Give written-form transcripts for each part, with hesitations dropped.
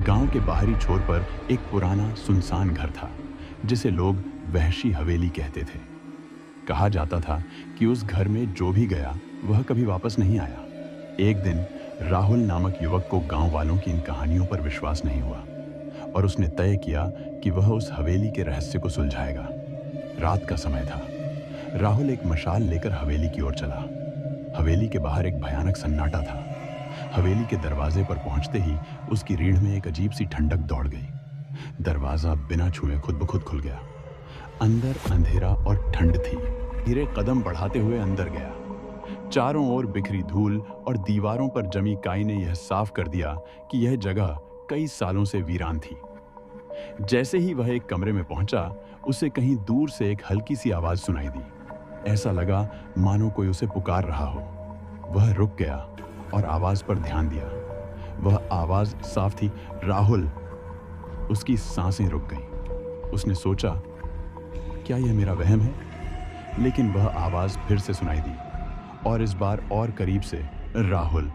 गांव के बाहरी छोर पर एक पुराना सुनसान घर था जिसे लोग वहशी हवेली कहते थे। कहा जाता था कि उस घर में जो भी गया वह कभी वापस नहीं आया। एक दिन राहुल नामक युवक को गांव वालों की इन कहानियों पर विश्वास नहीं हुआ और उसने तय किया कि वह उस हवेली के रहस्य को सुलझाएगा। रात का समय था। राहुल एक मशाल लेकर हवेली की ओर चला। हवेली के बाहर एक भयानक सन्नाटा था। हवेली के दरवाजे पर पहुंचते ही उसकी रीढ़ में एक अजीब सी ठंडक दौड़ गई। दरवाजा बिना छुए खुद ब खुद खुल गया। अंदर अंधेरा और ठंड थी। धीरे कदम बढ़ाते हुए अंदर गया। चारों ओर बिखरी धूल और दीवारों पर जमी काई ने यह साफ कर दिया कि यह जगह कई सालों से वीरान थी। जैसे ही वह एक कमरे में पहुंचा, उसे कहीं दूर से एक हल्की सी आवाज सुनाई दी। ऐसा लगा मानो कोई उसे पुकार रहा हो। वह रुक गया और आवाज पर ध्यान दिया। वह आवाज साफ थी, राहुल। उसकी सांसें रुक गईं। उसने सोचा, क्या यह मेरा वहम है? लेकिन वह आवाज फिर से सुनाई दी और इस बार और करीब से, राहुल।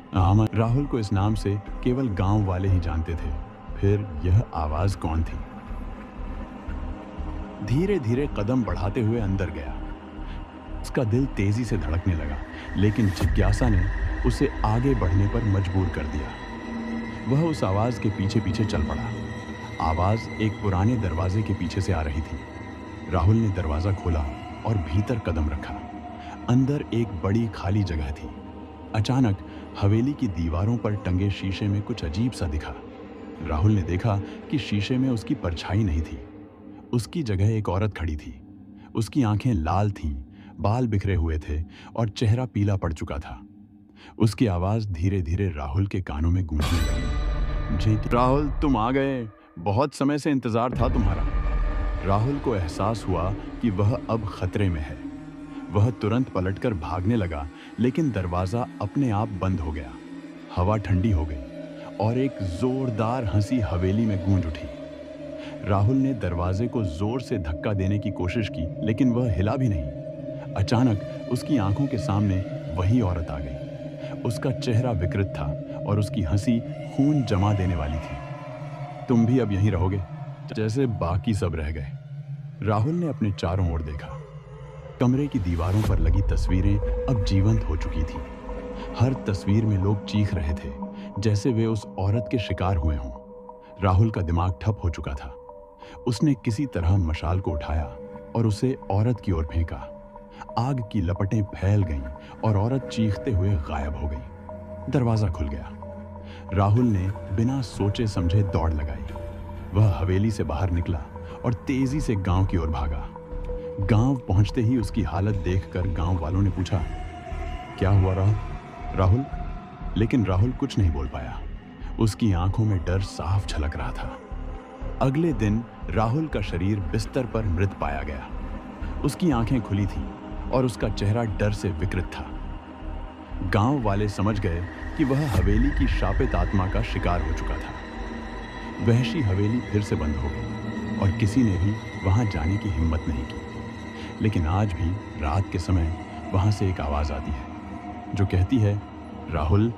राहुल को इस नाम से केवल गांव वाले ही जानते थे। फिर यह आवाज कौन थी? धीरे धीरे कदम बढ़ाते हुए अंदर गया। उसका दिल तेजी से धड़कने लगा, लेकिन जिज्ञासा ने उसे आगे बढ़ने पर मजबूर कर दिया। वह उस आवाज के पीछे पीछे चल पड़ा। आवाज एक पुराने दरवाजे के पीछे से आ रही थी। राहुल ने दरवाजा खोला और भीतर कदम रखा। अंदर एक बड़ी खाली जगह थी। अचानक हवेली की दीवारों पर टंगे शीशे में कुछ अजीब सा दिखा। राहुल ने देखा कि शीशे में उसकी परछाई नहीं थी। उसकी जगह एक औरत खड़ी थी। उसकी आंखें लाल थीं, बाल बिखरे हुए थे और चेहरा पीला पड़ चुका था। उसकी आवाज धीरे धीरे राहुल के कानों में गूंजने लगी। जी राहुल, तुम आ गए। बहुत समय से इंतजार था तुम्हारा। राहुल को एहसास हुआ कि वह अब खतरे में है। वह तुरंत पलटकर भागने लगा, लेकिन दरवाजा अपने आप बंद हो गया। हवा ठंडी हो गई और एक जोरदार हंसी हवेली में गूंज उठी। राहुल ने दरवाजे को जोर से धक्का देने की कोशिश की, लेकिन वह हिला भी नहीं। अचानक उसकी आंखों के सामने वही औरत आ गई। उसका चेहरा विकृत था और उसकी हंसी खून जमा देने वाली थी। तुम भी अब यहीं रहोगे, जैसे बाकी सब रह गए। राहुल ने अपने चारों ओर देखा। कमरे की दीवारों पर लगी तस्वीरें अब जीवंत हो चुकी थीं। हर तस्वीर में लोग चीख रहे थे, जैसे वे उस औरत के शिकार हुए हों। राहुल का दिमाग ठप हो चुका था। उसने किसी तरह मशाल को उठाया और उसे औरत की ओर फेंका। आग की लपटें फैल गईं और औरत चीखते हुए गायब हो गई। दरवाजा खुल गया। राहुल ने बिना सोचे समझे दौड़ लगाई। वह हवेली से बाहर निकला और तेजी से गांव की ओर भागा। गांव पहुंचते ही उसकी हालत देखकर गांव वालों ने पूछा, क्या हुआ राहुल? लेकिन राहुल कुछ नहीं बोल पाया। उसकी आंखों में डर साफ झलक रहा था। अगले दिन राहुल का शरीर बिस्तर पर मृत पाया गया। उसकी आंखें खुली थीं और उसका चेहरा डर से विकृत था। गांव वाले समझ गए कि वह हवेली की शापित आत्मा का शिकार हो चुका था। वहशी हवेली फिर से बंद हो गई और किसी ने भी वहां जाने की हिम्मत नहीं की। लेकिन आज भी रात के समय वहां से एक आवाज आती है जो कहती है, राहुल,